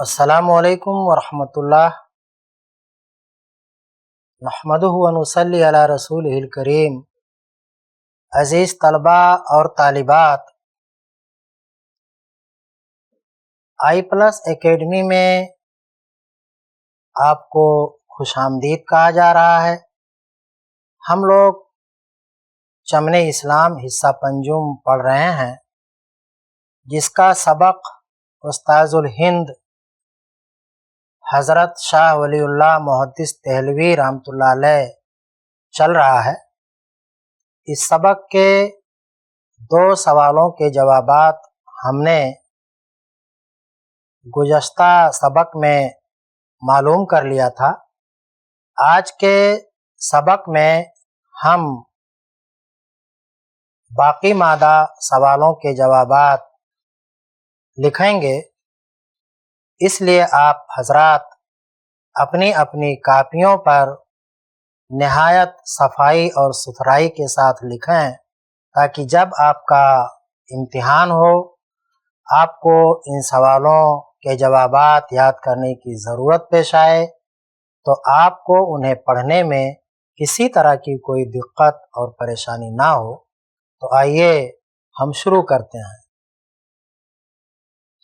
السلام علیکم ورحمۃ اللہ، نحمدہ و نصلی علی رسولہ الکریم۔ عزیز طلباء اور طالبات، آئی پلس اکیڈمی میں آپ کو خوش آمدید کہا جا رہا ہے۔ ہم لوگ چمن اسلام حصہ پنجم پڑھ رہے ہیں، جس کا سبق استاذ الہند حضرت شاہ ولی اللہ محدث دہلوی رحمۃ اللہ علیہ چل رہا ہے۔ اس سبق کے 2 سوالوں کے جوابات ہم نے گزشتہ سبق میں معلوم کر لیا تھا۔ آج کے سبق میں ہم باقی مادہ سوالوں کے جوابات لکھیں گے، اس لیے آپ حضرات اپنی اپنی کاپیوں پر نہایت صفائی اور ستھرائی کے ساتھ لکھیں، تاکہ جب آپ کا امتحان ہو آپ کو ان سوالوں کے جوابات یاد کرنے کی ضرورت پیش آئے تو آپ کو انہیں پڑھنے میں کسی طرح کی کوئی دقت اور پریشانی نہ ہو۔ تو آئیے ہم شروع کرتے ہیں۔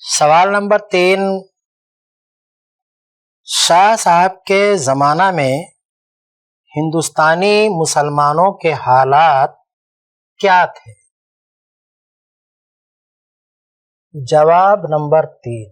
سوال نمبر 3، شاہ صاحب کے زمانہ میں ہندوستانی مسلمانوں کے حالات کیا تھے؟ جواب نمبر 3،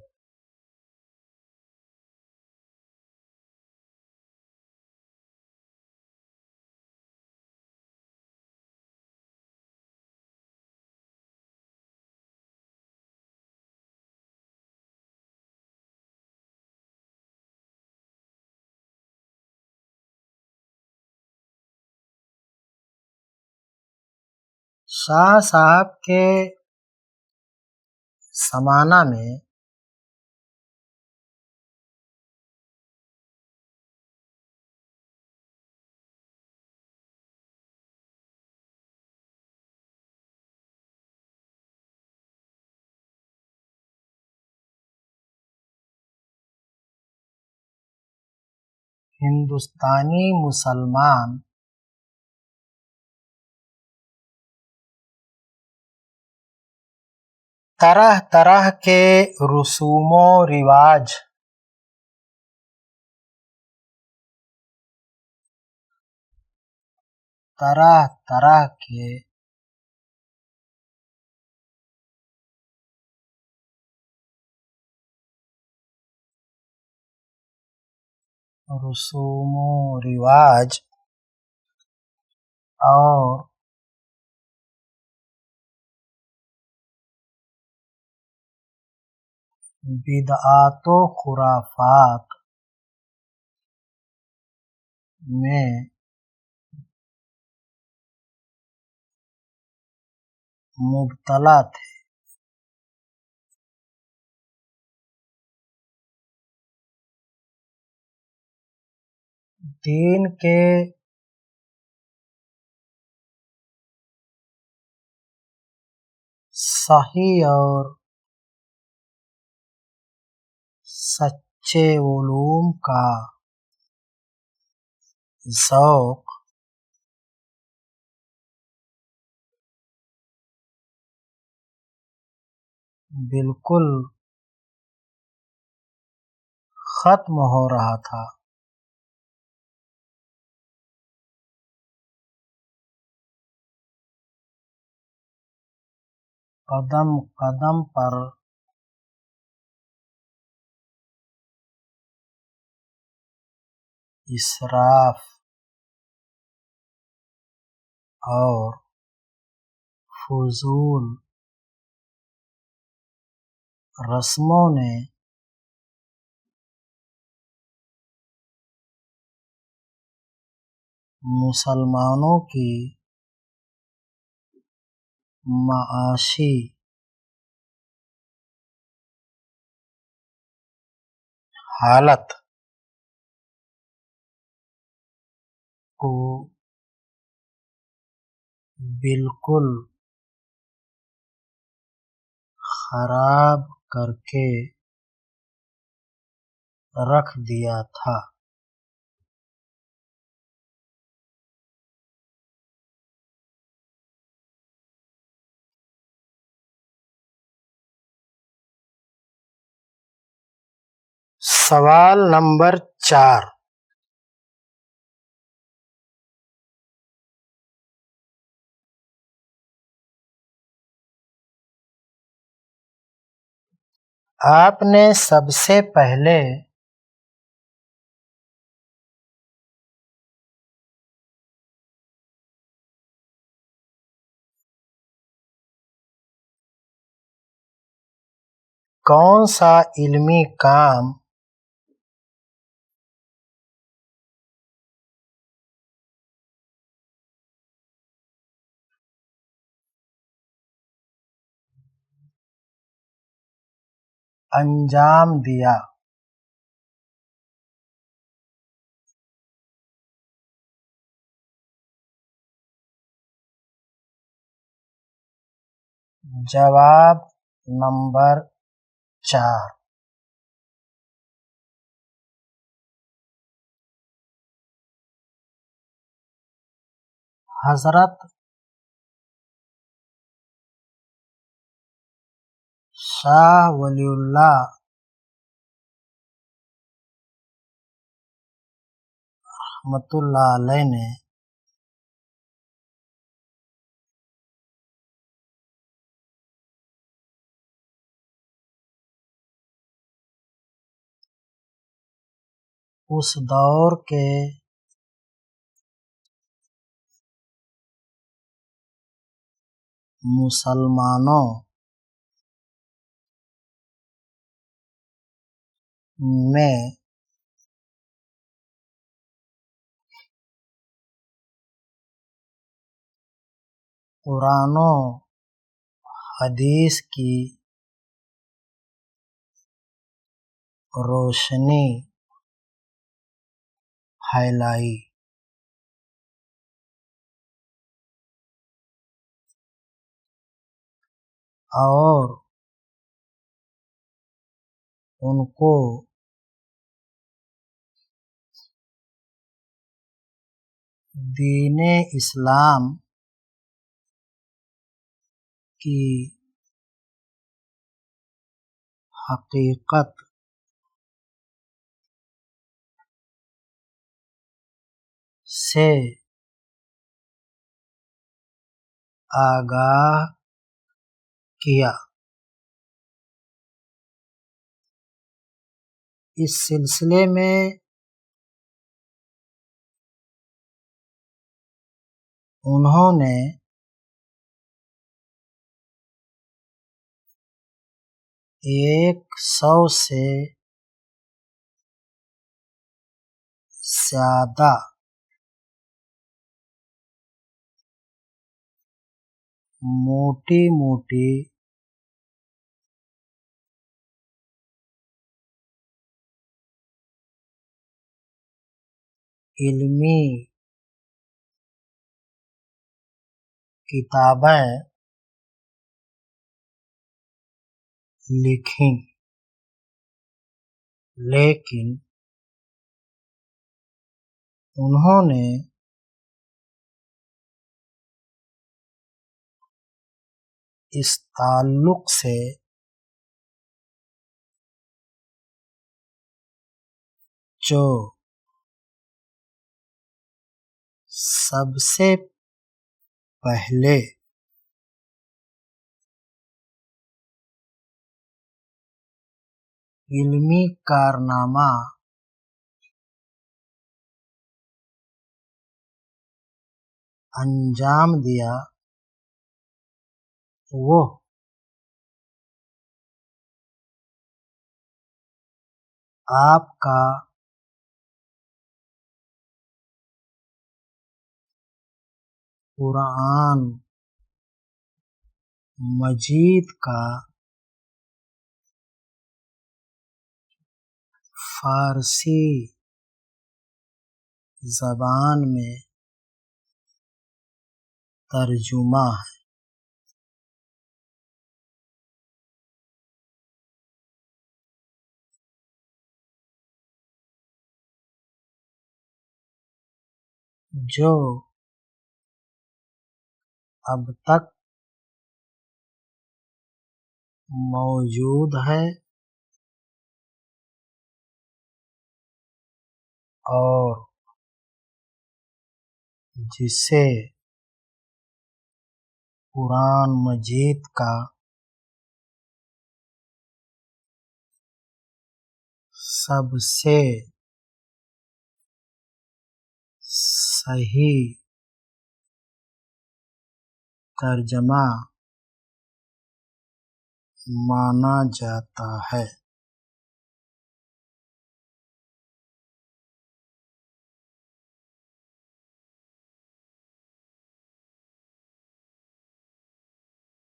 شاہ صاحب کے زمانہ میں ہندوستانی مسلمان طرح طرح کے رسوم و رواج طرح طرح کے رسوم و رواج اور بدعات و خرافات میں مبتلا تھے۔ دین کے صحیح اور سچے علوم کا ذوق بالکل ختم ہو رہا تھا۔ قدم قدم پر اسراف اور فضول رسموں نے مسلمانوں کی معاشی حالت کو بالکل خراب کر کے رکھ دیا تھا۔ سوال نمبر 4، آپ نے سب سے پہلے کون سا علمی کام انجام دیا؟ جواب نمبر 4، حضرت شاہ ولی اللہ رحمۃ اللہ علیہ نے اس دور کے مسلمانوں میں قرآن و حدیث کی روشنی پھیلائی، اور ان کو دین اسلام کی حقیقت سے آگاہ کیا۔ اس سلسلے میں انہوں نے ایک 100 سے زیادہ موٹی موٹی علمی کتابیں لکھیں، لیکن انہوں نے اس تعلق سے جو سب سے پہلے علمی کارنامہ انجام دیا، وہ آپ کا قرآن مجید کا فارسی زبان میں ترجمہ ہے۔ جو اب تک موجود ہے اور جسے قرآن مجید کا سب سے صحیح ترجمہ مانا جاتا ہے۔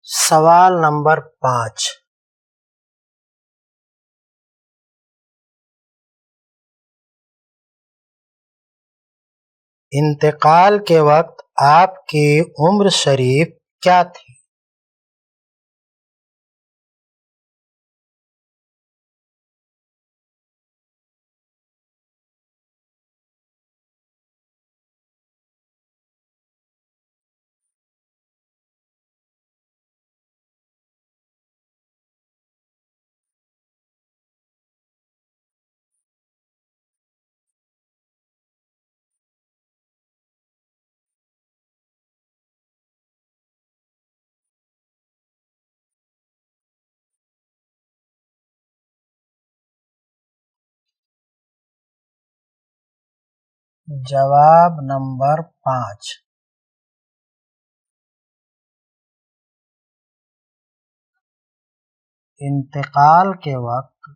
سوال نمبر 5، انتقال کے وقت آپ کی عمر شریف کیا تھی؟ جواب نمبر 5، انتقال کے وقت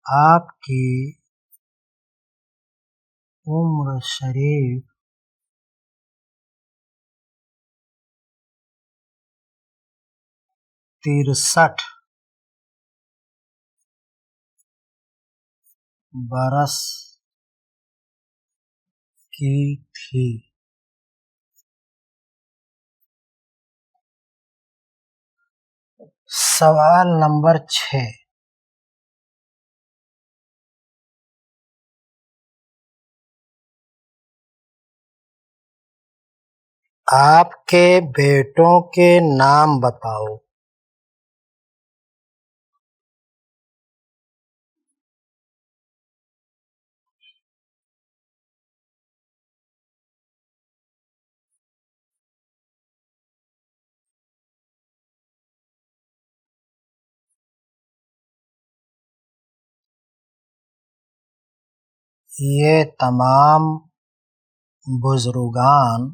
آپ کی عمر شریف 63 برس کی تھی۔ سوال نمبر 6، آپ کے بیٹوں کے نام بتاؤ۔ یہ تمام بزرگان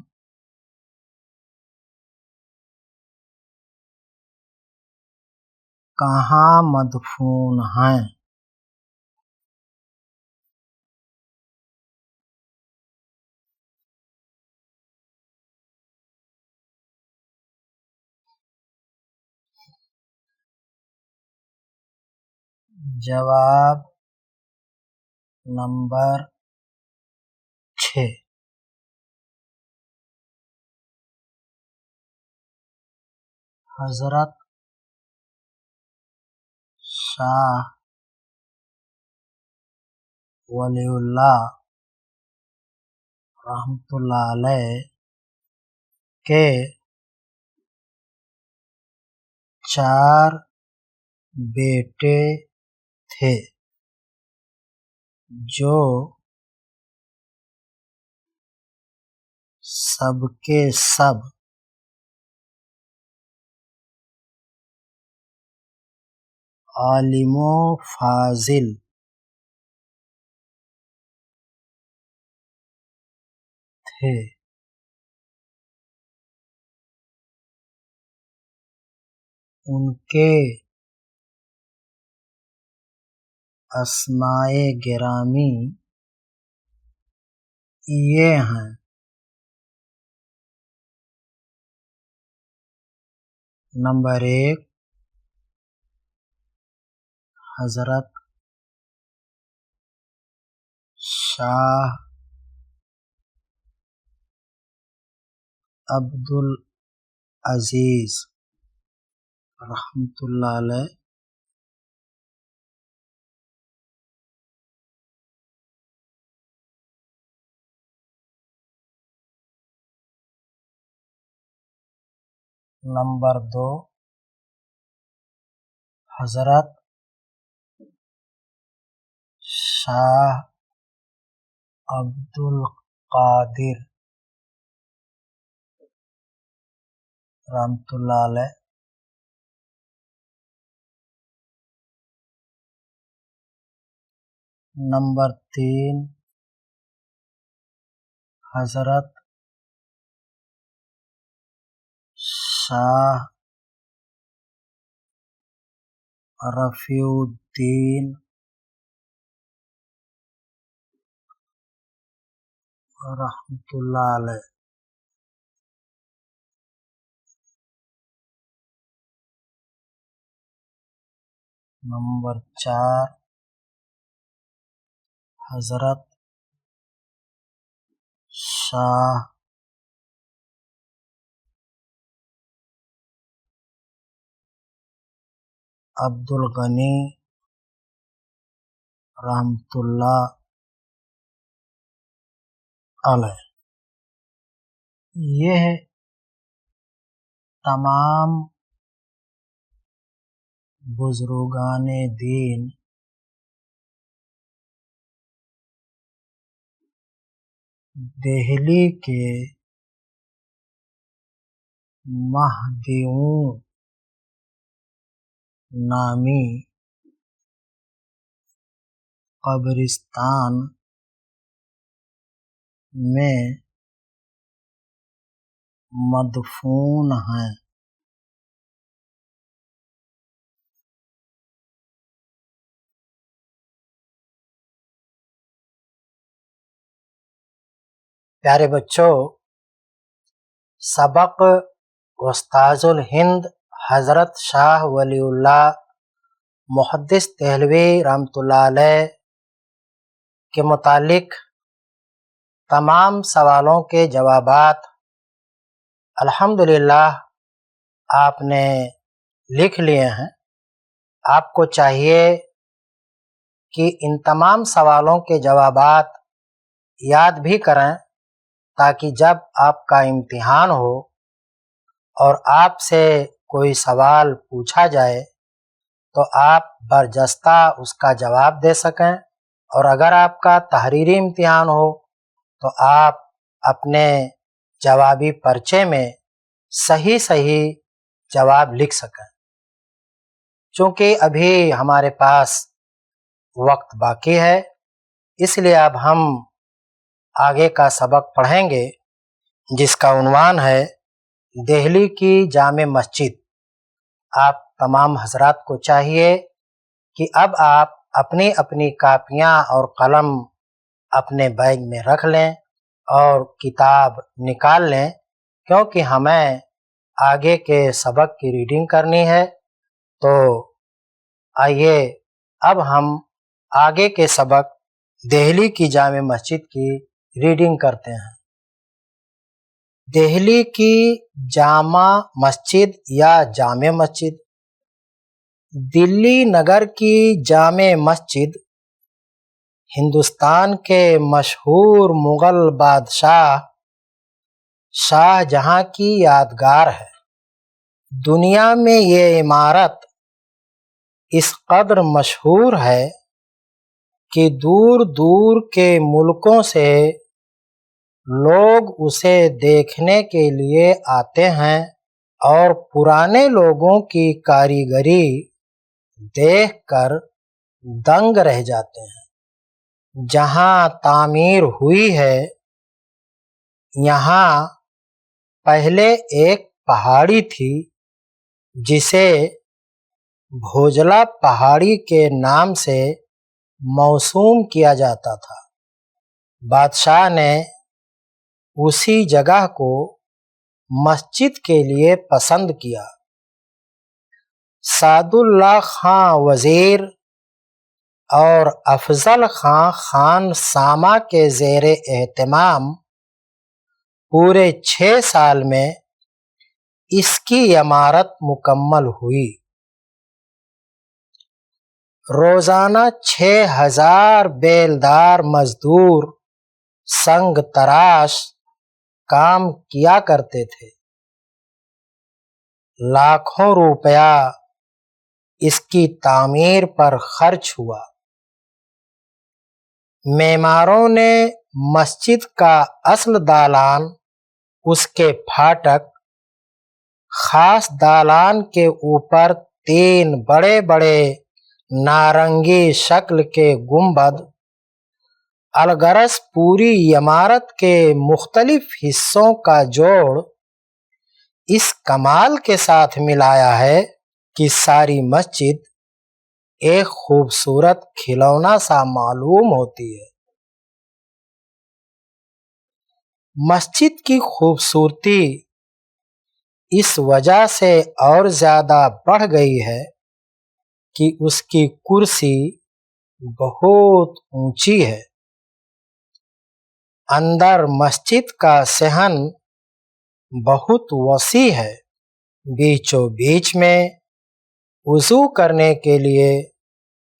کہاں مدفون ہیں؟ جواب نمبر 6، حضرت شاہ ولی اللہ رحمۃ اللہ علیہ کے 4 بیٹے تھے جو سب کے سب عالم و فاضل تھے۔ ان کے اسمائے گرامی یہ ہیں: نمبر 1، حضرت شاہ عبدالعزیز رحمۃ اللہ علیہ نمبر 2 حضرت شاہ عبدالقادر رحمۃ اللہ علیہ نمبر 3 حضرت شاہ رفیع الدین رحمۃ اللہ علیہ نمبر 4 حضرت شاہ عبدالغنی رحمۃ اللہ علیہ۔ یہ تمام بزرگان دین دہلی کے مہدیوں نامی قبرستان میں مدفون ہیں۔ پیارے بچوں، سبق استاذ الہند حضرت شاہ ولی اللہ محدث دہلوی رحمۃ اللہ علیہ کے متعلق تمام سوالوں کے جوابات الحمدللہ آپ نے لکھ لیے ہیں۔ آپ کو چاہیے کہ ان تمام سوالوں کے جوابات یاد بھی کریں تاکہ جب آپ کا امتحان ہو اور آپ سے کوئی سوال پوچھا جائے تو آپ برجستہ اس کا جواب دے سکیں، اور اگر آپ کا تحریری امتحان ہو تو آپ اپنے جوابی پرچے میں صحیح جواب لکھ سکیں۔ چونکہ ابھی ہمارے پاس وقت باقی ہے، اس لیے اب ہم آگے کا سبق پڑھیں گے جس کا عنوان ہے دہلی کی جامع مسجد۔ آپ تمام حضرات کو چاہیے کہ اب آپ اپنی اپنی کاپیاں اور قلم اپنے بیگ میں رکھ لیں اور کتاب نکال لیں، کیونکہ ہمیں آگے کے سبق کی ریڈنگ کرنی ہے۔ تو آئیے اب ہم آگے کے سبق دہلی کی جامع مسجد کی ریڈنگ کرتے ہیں۔ دہلی کی جامع مسجد یا جامع مسجد۔ دلی نگر کی جامع مسجد ہندوستان کے مشہور مغل بادشاہ شاہ جہاں کی یادگار ہے۔ دنیا میں یہ عمارت اس قدر مشہور ہے کہ دور دور کے ملکوں سے لوگ اسے دیکھنے کے لیے آتے ہیں اور پرانے لوگوں کی کاریگری دیکھ کر دنگ رہ جاتے ہیں۔ جہاں تعمیر ہوئی ہے یہاں پہلے ایک پہاڑی تھی جسے بھوجلا پہاڑی کے نام سے موسوم کیا جاتا تھا۔ بادشاہ نے اسی جگہ کو مسجد کے لیے پسند کیا۔ سعد اللہ خان وزیر اور افضل خان خان سامہ کے زیر اہتمام پورے 6 سال میں اس کی عمارت مکمل ہوئی۔ روزانہ 6000 بیلدار مزدور سنگ تراش کام کیا کرتے تھے۔ لاکھوں روپیہ اس کی تعمیر پر خرچ ہوا۔ معماروں نے مسجد کا اصل دالان، اس کے پھاٹک، خاص دالان کے اوپر 3 بڑے بڑے نارنگی شکل کے گنبد، الغرض پوری عمارت کے مختلف حصوں کا جوڑ اس کمال کے ساتھ ملایا ہے کہ ساری مسجد ایک خوبصورت کھلونا سا معلوم ہوتی ہے۔ مسجد کی خوبصورتی اس وجہ سے اور زیادہ بڑھ گئی ہے کہ اس کی کرسی بہت اونچی ہے۔ اندر مسجد کا صحن بہت وسیع ہے۔ بیچوں بیچ میں وضو کرنے کے لیے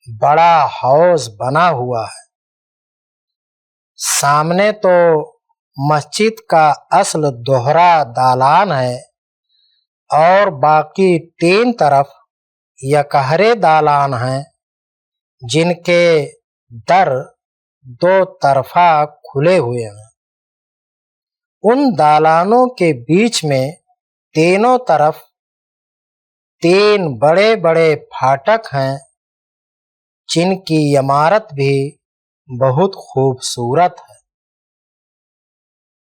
بڑا حوض بنا ہوا ہے۔ سامنے تو مسجد کا اصل دوہرا دالان ہے اور باقی 3 طرف یکہرے دالان ہیں جن کے در 2 طرفہ کھلے ہوئے ہیں۔ ان دالانوں کے بیچ میں تینوں طرف 3 بڑے بڑے پھاٹک ہیں جن کی عمارت بھی بہت خوبصورت ہے۔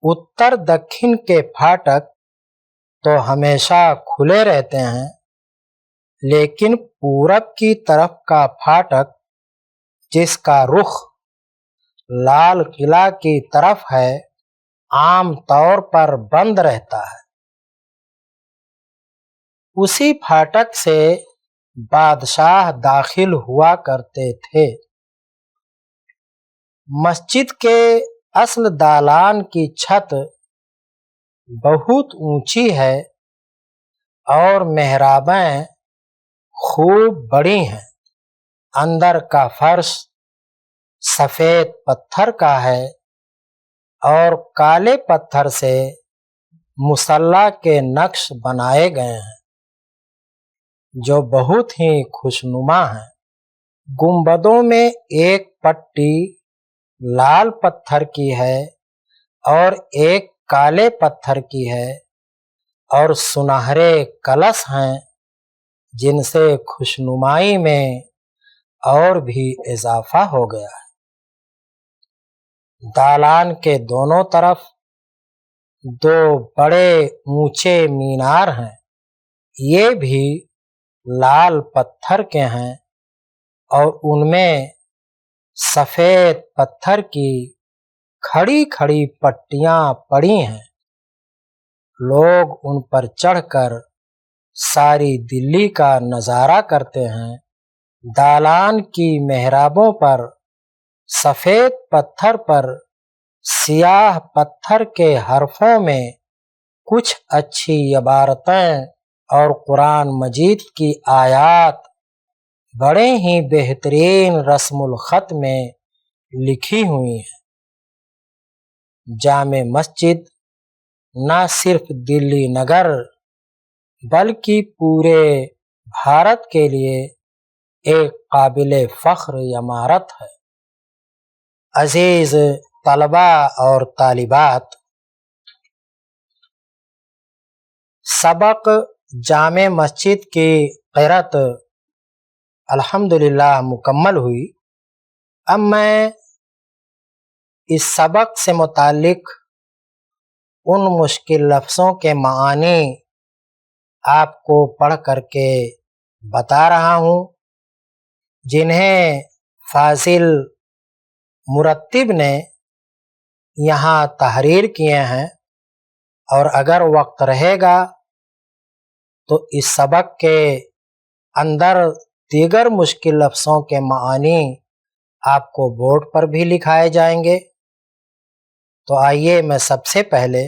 اتر دکھن کے پھاٹک تو ہمیشہ کھلے رہتے ہیں، لیکن پورب کی طرف کا پھاٹک جس کا رخ لال قلعہ کی طرف ہے عام طور پر بند رہتا ہے۔ اسی پھاٹک سے بادشاہ داخل ہوا کرتے تھے۔ مسجد کے اصل دالان کی چھت بہت اونچی ہے اور محرابیں خوب بڑی ہیں۔ اندر کا فرش سفید پتھر کا ہے اور کالے پتھر سے مصلی کے نقش بنائے گئے ہیں جو بہت ہی خوشنما ہیں۔ گنبدوں میں ایک پٹی لال پتھر کی ہے اور ایک کالے پتھر کی ہے اور سنہرے کلش ہیں جن سے خوشنمائی میں اور بھی اضافہ ہو گیا ہے۔ دالان کے دونوں طرف 2 بڑے اونچے مینار ہیں، یہ بھی لال پتھر کے ہیں اور ان میں سفید پتھر کی کھڑی کھڑی پٹیاں پڑی ہیں۔ لوگ ان پر چڑھ کر ساری دلی کا نظارہ کرتے ہیں۔ دالان کی محرابوں پر سفید پتھر پر سیاہ پتھر کے حرفوں میں کچھ اچھی عبارتیں اور قرآن مجید کی آیات بڑے ہی بہترین رسم الخط میں لکھی ہوئی ہیں۔ جامع مسجد نہ صرف دلی نگر بلکہ پورے بھارت کے لیے ایک قابل فخر عمارت ہے۔ عزیز طلباء اور طالبات، سبق جامع مسجد کی قرأت الحمدللہ مکمل ہوئی۔ اب میں اس سبق سے متعلق ان مشکل لفظوں کے معانی آپ کو پڑھ کر کے بتا رہا ہوں جنہیں فاضل مرتب نے یہاں تحریر کیے ہیں، اور اگر وقت رہے گا تو اس سبق کے اندر دیگر مشکل لفظوں کے معانی آپ کو بورڈ پر بھی لکھائے جائیں گے۔ تو آئیے میں سب سے پہلے